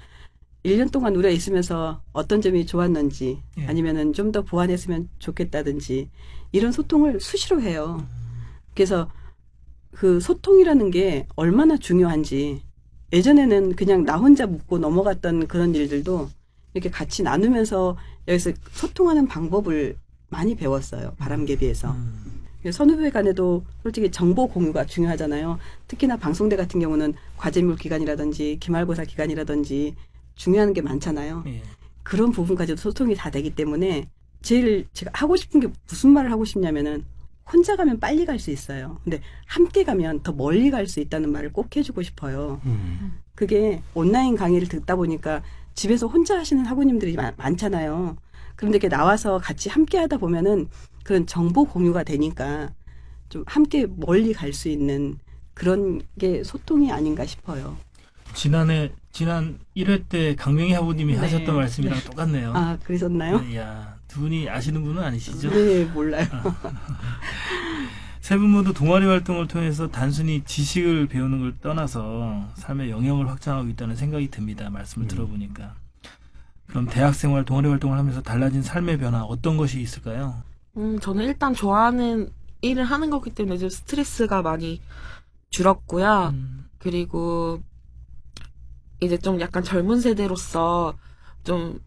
1년 동안 우리가 있으면서 어떤 점이 좋았는지 예. 아니면은 좀 더 보완했으면 좋겠다든지 이런 소통을 수시로 해요. 그래서 그 소통이라는 게 얼마나 중요한지 예전에는 그냥 나 혼자 묻고 넘어갔던 그런 일들도 이렇게 같이 나누면서 여기서 소통하는 방법을 많이 배웠어요. 바람개비에서. 선후배 간에도 솔직히 정보 공유가 중요하잖아요. 특히나 방송대 같은 경우는 과제물 기간이라든지 기말고사 기간이라든지 중요한 게 많잖아요. 예. 그런 부분까지도 소통이 다 되기 때문에 제일 제가 하고 싶은 게 무슨 말을 하고 싶냐면은 혼자 가면 빨리 갈 수 있어요. 근데 함께 가면 더 멀리 갈 수 있다는 말을 꼭 해주고 싶어요. 그게 온라인 강의를 듣다 보니까 집에서 혼자 하시는 학우님들이 많잖아요. 그런데 이렇게 나와서 같이 함께 하다 보면은 그런 정보 공유가 되니까 좀 함께 멀리 갈 수 있는 그런 게 소통이 아닌가 싶어요. 지난 1회 때 강명희 학우님이 네. 하셨던 말씀이랑 똑같네요. 아, 그러셨나요? 이야, 두 분이 아시는 분은 아니시죠? 네, 몰라요. 세 분 모두 동아리 활동을 통해서 단순히 지식을 배우는 걸 떠나서 삶의 영역을 확장하고 있다는 생각이 듭니다. 말씀을 들어보니까. 그럼 대학생활 동아리 활동을 하면서 달라진 삶의 변화 어떤 것이 있을까요? 저는 일단 좋아하는 일을 하는 거기 때문에 좀 스트레스가 많이 줄었고요. 그리고 이제 좀 약간 젊은 세대로서 좀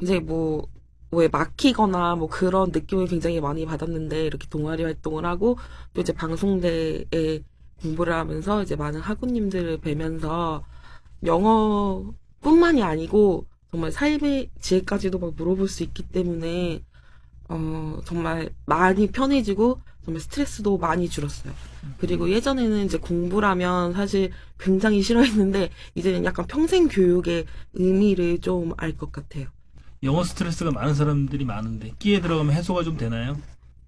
이제 뭐 왜 막히거나 뭐 그런 느낌을 굉장히 많이 받았는데 이렇게 동아리 활동을 하고 또 이제 방송대에 공부를 하면서 이제 많은 학우님들을 뵈면서 영어뿐만이 아니고 정말 삶의 지혜까지도 막 물어볼 수 있기 때문에 정말 많이 편해지고 정말 스트레스도 많이 줄었어요. 그리고 예전에는 이제 공부라면 사실 굉장히 싫어했는데 이제는 약간 평생 교육의 의미를 좀 알 것 같아요. 영어 스트레스가 많은 사람들이 많은데 끼에 들어가면 해소가 좀 되나요?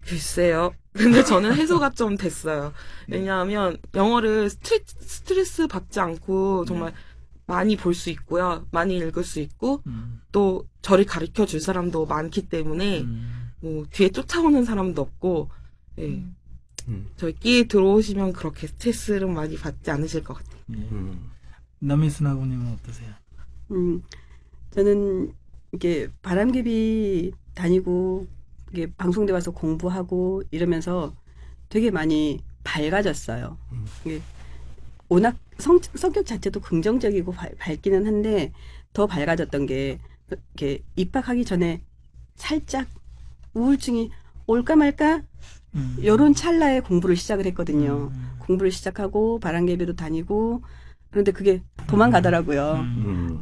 글쎄요. 근데 저는 해소가 좀 됐어요. 왜냐하면 영어를 스트레스 받지 않고 정말 많이 볼 수 있고요. 많이 읽을 수 있고 또 저를 가르쳐 줄 사람도 많기 때문에 뭐 뒤에 쫓아오는 사람도 없고 예. 저희 끼에 들어오시면 그렇게 스트레스를 많이 받지 않으실 것 같아요. 예. 남인순 학우님은 어떠세요? 저는 이게 바람개비 다니고 이게 방송대 와서 공부하고 이러면서 되게 많이 밝아졌어요. 이게 워낙 성격 자체도 긍정적이고 밝기는 한데 더 밝아졌던 게 이렇게 입학하기 전에 살짝 우울증이 올까 말까 요런 찰나에 공부를 시작을 했거든요. 공부를 시작하고 바람개비도 다니고 그런데 그게 도망가더라고요.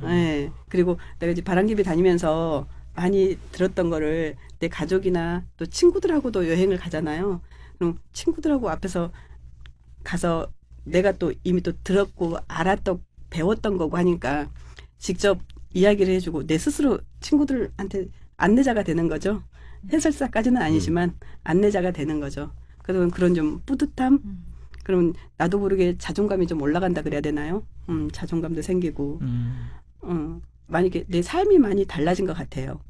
네. 그리고 내가 이제 바람개비 다니면서 많이 들었던 거를 내 가족이나 또 친구들하고도 여행을 가잖아요. 그럼 친구들하고 앞에서 가서 내가 또 이미 또 들었고 알았던 배웠던 거고 하니까 직접 이야기를 해주고 내 스스로 친구들한테 안내자가 되는 거죠. 해설사까지는 아니지만 안내자가 되는 거죠. 그러면 그런 좀 뿌듯함? 그러면 나도 모르게 자존감이 좀 올라간다 그래야 되나요? 자존감도 생기고 만약에 내 삶이 많이 달라진 것 같아요.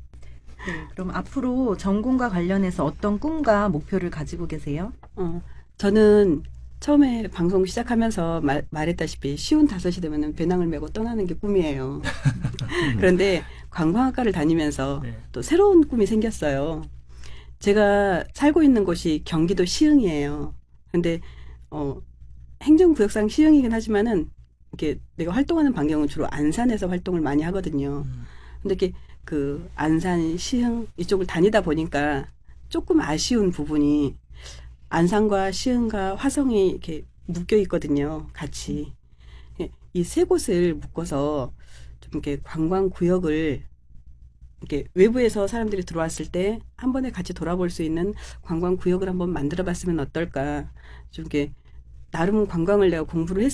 네, 그럼 앞으로 전공과 관련해서 어떤 꿈과 목표를 가지고 계세요? 저는 처음에 방송 시작하면서 말했다시피 쉬운 5시 되면은 배낭을 메고 떠나는 게 꿈이에요. 그런데 관광학과를 다니면서 네. 또 새로운 꿈이 생겼어요. 제가 살고 있는 곳이 경기도 시흥이에요. 근데 행정구역상 시흥이긴 하지만은 이렇게 내가 활동하는 반경은 주로 안산에서 활동을 많이 하거든요. 근데 이렇게 그 안산, 시흥 이쪽을 다니다 보니까 조금 아쉬운 부분이 안산과 시흥과 화성이 이렇게 묶여 있거든요. 같이. 이 세 곳을 묶어서 좀 이렇게 관광 구역을 이렇게 외부에서 사람들이 들어왔을 때 한 번에 같이 돌아볼 수 있는 관광 구역을 한번 만들어 봤으면 어떨까. 좀 이렇게 나름 관광을 내가 공부를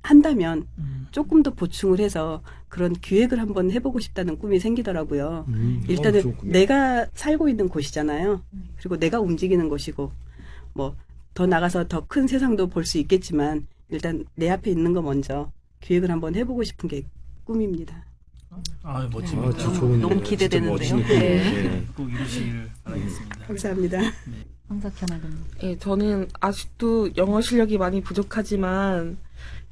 한다면 조금 더 보충을 해서 그런 기획을 한번 해보고 싶다는 꿈이 생기더라고요. 일단은 내가 살고 있는 곳이잖아요. 그리고 내가 움직이는 곳이고 뭐 더 나가서 더 큰 세상도 볼 수 있겠지만 일단 내 앞에 있는 거 먼저 기획을 한번 해보고 싶은 게 꿈입니다. 아, 멋집니다. 너무 기대되는데요. 네. 꼭 이루시길 바라겠습니다. 감사합니다. 황석현 학우님. 예, 저는 아직도 영어 실력이 많이 부족하지만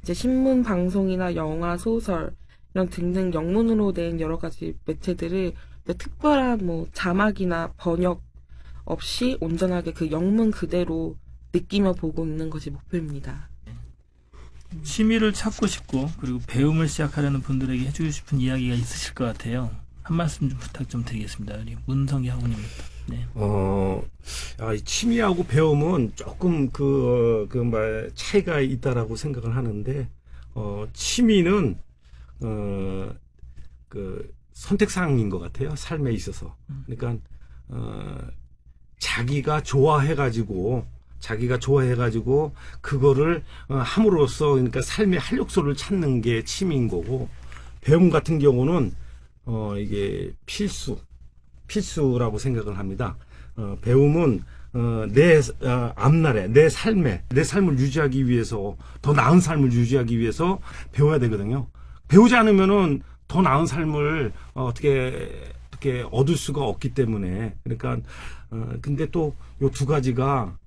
이제 신문, 방송이나 영화, 소설 이런 등등 영문으로 된 여러 가지 매체들을 특별한 뭐 자막이나 번역 없이 온전하게 그 영문 그대로 느끼며 보고 있는 것이 목표입니다. 취미를 찾고 싶고 그리고 배움을 시작하려는 분들에게 해주고 싶은 이야기가 있으실 것 같아요. 한 말씀 좀 부탁 좀 드리겠습니다. 우리 문성기 학우님부터. 네. 이 취미하고 배움은 조금 차이가 있다라고 생각을 하는데, 취미는, 선택사항인 것 같아요. 삶에 있어서. 그러니까, 자기가 좋아해가지고, 그거를 함으로써, 그러니까 삶의 활력소를 찾는 게 취미인 거고, 배움 같은 경우는, 이게 필수라고 생각을 합니다. 배움은 내 앞날에 내 삶을 유지하기 위해서 더 나은 삶을 유지하기 위해서 배워야 되거든요. 배우지 않으면은 더 나은 삶을 어떻게 얻을 수가 없기 때문에 그러니까 근데 또 요 두 가지가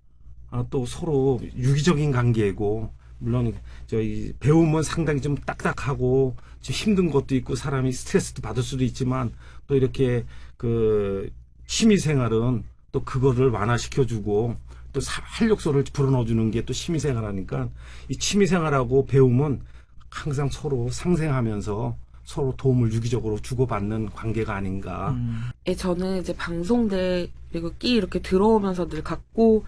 또 서로 유기적인 관계이고 물론 저희 배움은 상당히 좀 딱딱하고 좀 힘든 것도 있고 사람이 스트레스도 받을 수도 있지만 또 이렇게 그 취미 생활은 또 그거를 완화시켜주고 또 활력소를 불어넣어주는 게 또 취미 생활하니까 이 취미 생활하고 배움은 항상 서로 상생하면서 서로 도움을 유기적으로 주고받는 관계가 아닌가. 예, 저는 이제 방송대 그리고 끼 이렇게 들어오면서 늘 갖고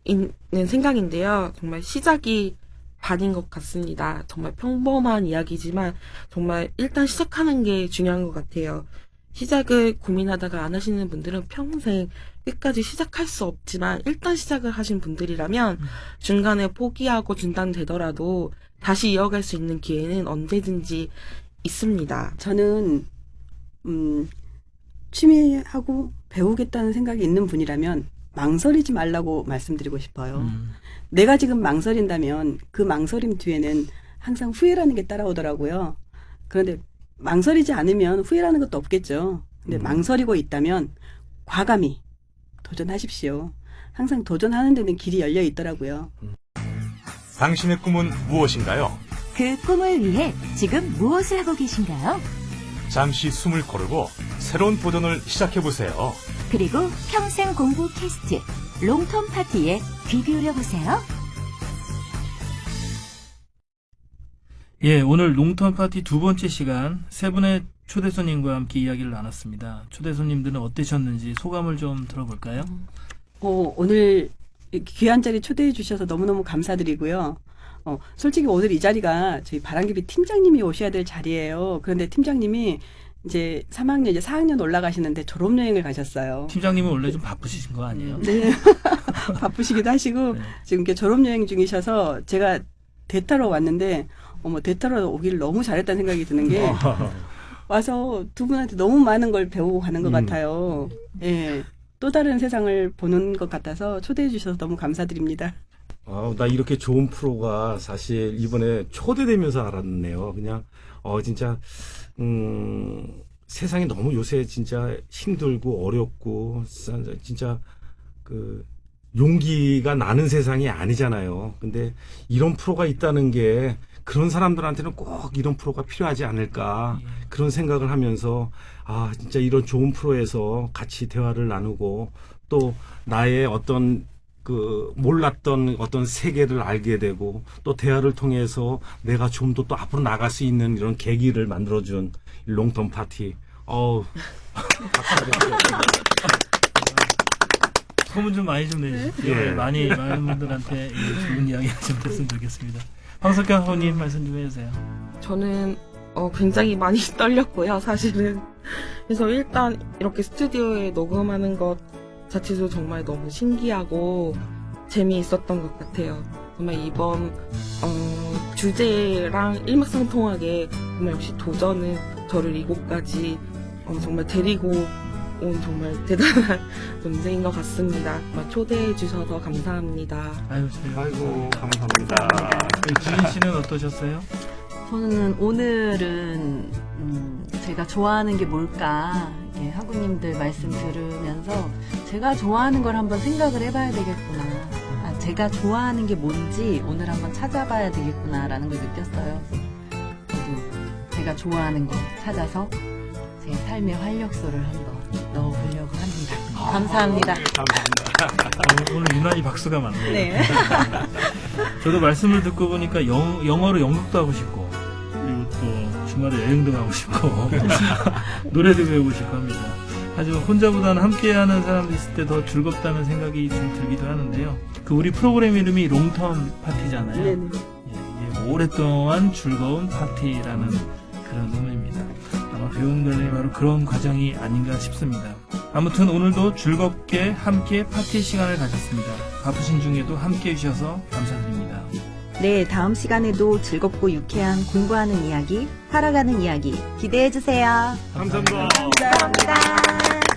있는 생각인데요. 정말 시작이 반인 것 같습니다. 정말 평범한 이야기지만 정말 일단 시작하는 게 중요한 것 같아요. 시작을 고민하다가 안 하시는 분들은 평생 끝까지 시작할 수 없지만 일단 시작을 하신 분들이라면 중간에 포기하고 중단되더라도 다시 이어갈 수 있는 기회는 언제든지 있습니다. 저는 취미하고 배우겠다는 생각이 있는 분이라면 망설이지 말라고 말씀드리고 싶어요. 내가 지금 망설인다면 그 망설임 뒤에는 항상 후회라는 게 따라오더라고요. 그런데 망설이지 않으면 후회라는 것도 없겠죠. 근데 망설이고 있다면 과감히 도전하십시오. 항상 도전하는 데는 길이 열려 있더라고요. 당신의 꿈은 무엇인가요? 그 꿈을 위해 지금 무엇을 하고 계신가요? 잠시 숨을 고르고 새로운 도전을 시작해보세요. 그리고 평생 공부 캐스트 롱텀 파티에 귀 기울여 보세요. 예, 오늘 롱텀 파티 두 번째 시간 세 분의 초대 손님과 함께 이야기를 나눴습니다. 초대 손님들은 어떠셨는지 소감을 좀 들어볼까요? 오늘 귀한 자리 초대해 주셔서 너무너무 감사드리고요. 솔직히 오늘 이 자리가 저희 바람개비 팀장님이 오셔야 될 자리예요. 그런데 팀장님이 이제 3학년, 이제 4학년 올라가시는데 졸업여행을 가셨어요. 팀장님은 원래 좀 바쁘신 거 아니에요? 네. 바쁘시기도 하시고, 네. 지금 이렇게 졸업여행 중이셔서 제가 대타로 왔는데, 대타로 오길 너무 잘했다는 생각이 드는 게, 와서 두 분한테 너무 많은 걸 배우고 가는 것 같아요. 예. 또 다른 세상을 보는 것 같아서 초대해 주셔서 너무 감사드립니다. 나 이렇게 좋은 프로가 사실 이번에 초대되면서 알았네요. 그냥, 진짜, 세상이 너무 요새 진짜 힘들고 어렵고, 진짜, 용기가 나는 세상이 아니잖아요. 근데 이런 프로가 있다는 게 그런 사람들한테는 꼭 이런 프로가 필요하지 않을까. 그런 생각을 하면서, 진짜 이런 좋은 프로에서 같이 대화를 나누고, 또 나의 어떤 몰랐던 어떤 세계를 알게 되고, 또 대화를 통해서 내가 좀 더 또 앞으로 나갈 수 있는 이런 계기를 만들어준 롱텀 파티. 소문 좀 많이 좀 내주시고요. 예. 많은 분들한테 좋은 이야기 좀 됐으면 좋겠습니다. 황석경 후보님 말씀 좀 해주세요. 저는 굉장히 많이 떨렸고요, 사실은. 그래서 일단 이렇게 스튜디오에 녹음하는 것 자체도 정말 너무 신기하고 재미있었던 것 같아요. 정말 이번 주제랑 일맥상통하게 정말 역시 도전은 저를 이곳까지 정말 데리고 온 정말 대단한 존재인 것 같습니다. 정말 초대해 주셔서 감사합니다. 아이고, 감사합니다. 주인 씨는 어떠셨어요? 저는 오늘은 제가 좋아하는 게 뭘까 이렇게 학우님들 말씀 들으면서 제가 좋아하는 걸 한번 생각을 해봐야 되겠구나. 제가 좋아하는 게 뭔지 오늘 한번 찾아봐야 되겠구나라는 걸 느꼈어요. 저도 제가 좋아하는 거 찾아서 제 삶의 활력소를 한번 넣어보려고 합니다. 감사합니다. 오늘 유난히 박수가 많네요. 네. 저도 말씀을 듣고 보니까 영어로 연극도 하고 싶고, 그리고 또 주말에 여행도 가고 싶고, 노래도 배우고 싶고 합니다. 하지만 혼자보다는 함께하는 사람도 있을 때 더 즐겁다는 생각이 좀 들기도 하는데요. 우리 프로그램 이름이 롱텀 파티잖아요. 네네. 이게 오랫동안 즐거운 파티라는 그런 의미입니다. 아마 배우는 과정이 바로 그런 과정이 아닌가 싶습니다. 아무튼 오늘도 즐겁게 함께 파티 시간을 가졌습니다. 바쁘신 중에도 함께 해주셔서 감사드립니다. 네, 다음 시간에도 즐겁고 유쾌한 공부하는 이야기, 살아가는 이야기 기대해 주세요. 감사합니다. 감사합니다.